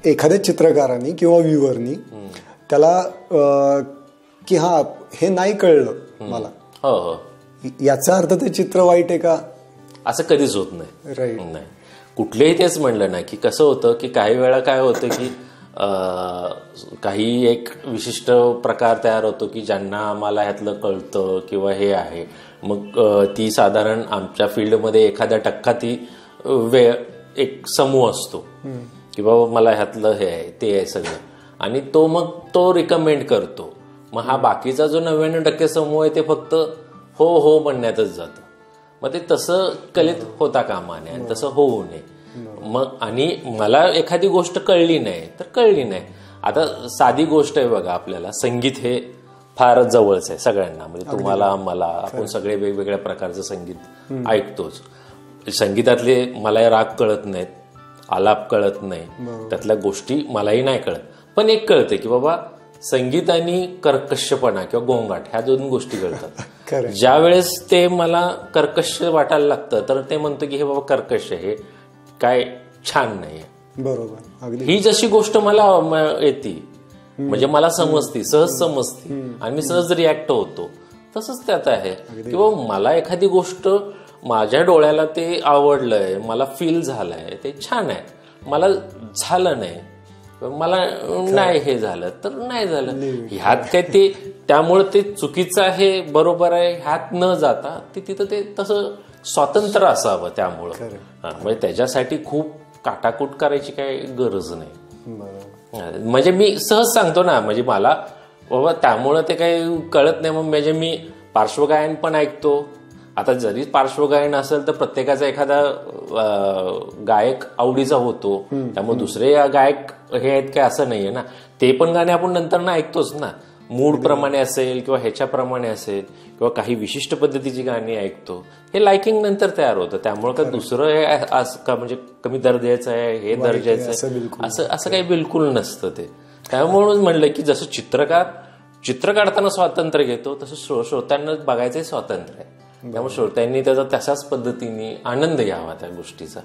एखाद्या चित्रकारांनी किंवा व्ह्युअरनी त्याला की हा हे नाही कळलं मला, याचा अर्थ ते चित्र वाईट आहे का? असं कधीच होत नाही. राईट. नाही, कुठलेही तेच म्हणलं ना की कसं होतं की काही वेळा काय होतं की काही एक विशिष्ट प्रकार तयार होतो की ज्यांना आम्हाला ह्यातलं कळतं किंवा हे आहे, मग ती साधारण आमच्या फील्डमध्ये एखाद्या टक्का ती एक समूह असतो की बाबा मला ह्यातलं हे आहे ते आहे सगळं, आणि तो मग तो रिकमेंड करतो. मग हा बाकीचा जो 99% समूह आहे ते फक्त हो हो म्हणण्यातच जातं. मग ते तसं कलेत होता कामा नये आणि तसं होऊ नये. मग आणि मला एखादी गोष्ट कळली नाही तर कळली नाही. आता साधी गोष्ट आहे बघा, आपल्याला संगीत हे फार जवळच आहे सगळ्यांना, म्हणजे तुम्हाला मला, आपण सगळे वेगवेगळ्या प्रकारचं संगीत ऐकतोच. संगीतातले मला राग कळत नाहीत, आलाप कळत नाही, त्यातल्या गोष्टी मलाही नाही कळत, पण एक कळते की बाबा संगीत आणि कर्कशपणा किंवा गोंगाट ह्या दोन गोष्टी कळतात. ज्या वेळेस ते मला कर्कश वाटायला लागतं तर ते म्हणतो की हे बाबा कर्कश आहे, हे काय छान नाही. बरोबर. ही जशी गोष्ट मला येते, म्हणजे मला समजती, सहज समजती आणि मी सहज रिॲक्ट होतो, तसंच त्यात आहे की बाबा मला एखादी गोष्ट माझ्या डोळ्याला ते आवडलंय, मला फील झालंय, ते छान आहे, मला झालं नाही, मला नाही हे झालं तर नाही झालं, ह्यात काय ते त्यामुळे ते चुकीचं आहे बरोबर आहे ह्यात न जाता ते तिथं ते तसं स्वातंत्र्य असावं. त्यामुळं म्हणजे त्याच्यासाठी खूप काटाकूट करायची काही गरज नाही. म्हणजे मी सहज सांगतो ना, म्हणजे मला बाबा त्यामुळं ते काही कळत नाही. मग म्हणजे मी पार्श्वगायन पण ऐकतो. आता जरी पार्श्वगायन असेल तर प्रत्येकाचा एखादा गायक आवडीचा होतो, त्यामुळे दुसरे गायक हे आहेत काय असं नाहीये ना. ते पण गाणे आपण नंतर ना ऐकतोच ना, मूड प्रमाणे असेल किंवा ह्याच्याप्रमाणे असेल किंवा काही विशिष्ट पद्धतीची गाणी ऐकतो, हे लाइकिंग नंतर तयार होतं. त्यामुळे का दुसरं हे असं का म्हणजे कमी दर्जाचं आहे, हे दर्जाचं आहे असं काही बिलकुल नसतं ते. त्यामुळे म्हणलं की जसं चित्र काढताना स्वातंत्र्य घेतो तसं श्रोत्यांना बघायचंही स्वातंत्र्य आहे. त्यामुळे श्रोत्यांनी त्याचा तशाच पद्धतीने आनंद घ्यावा त्या गोष्टीचा.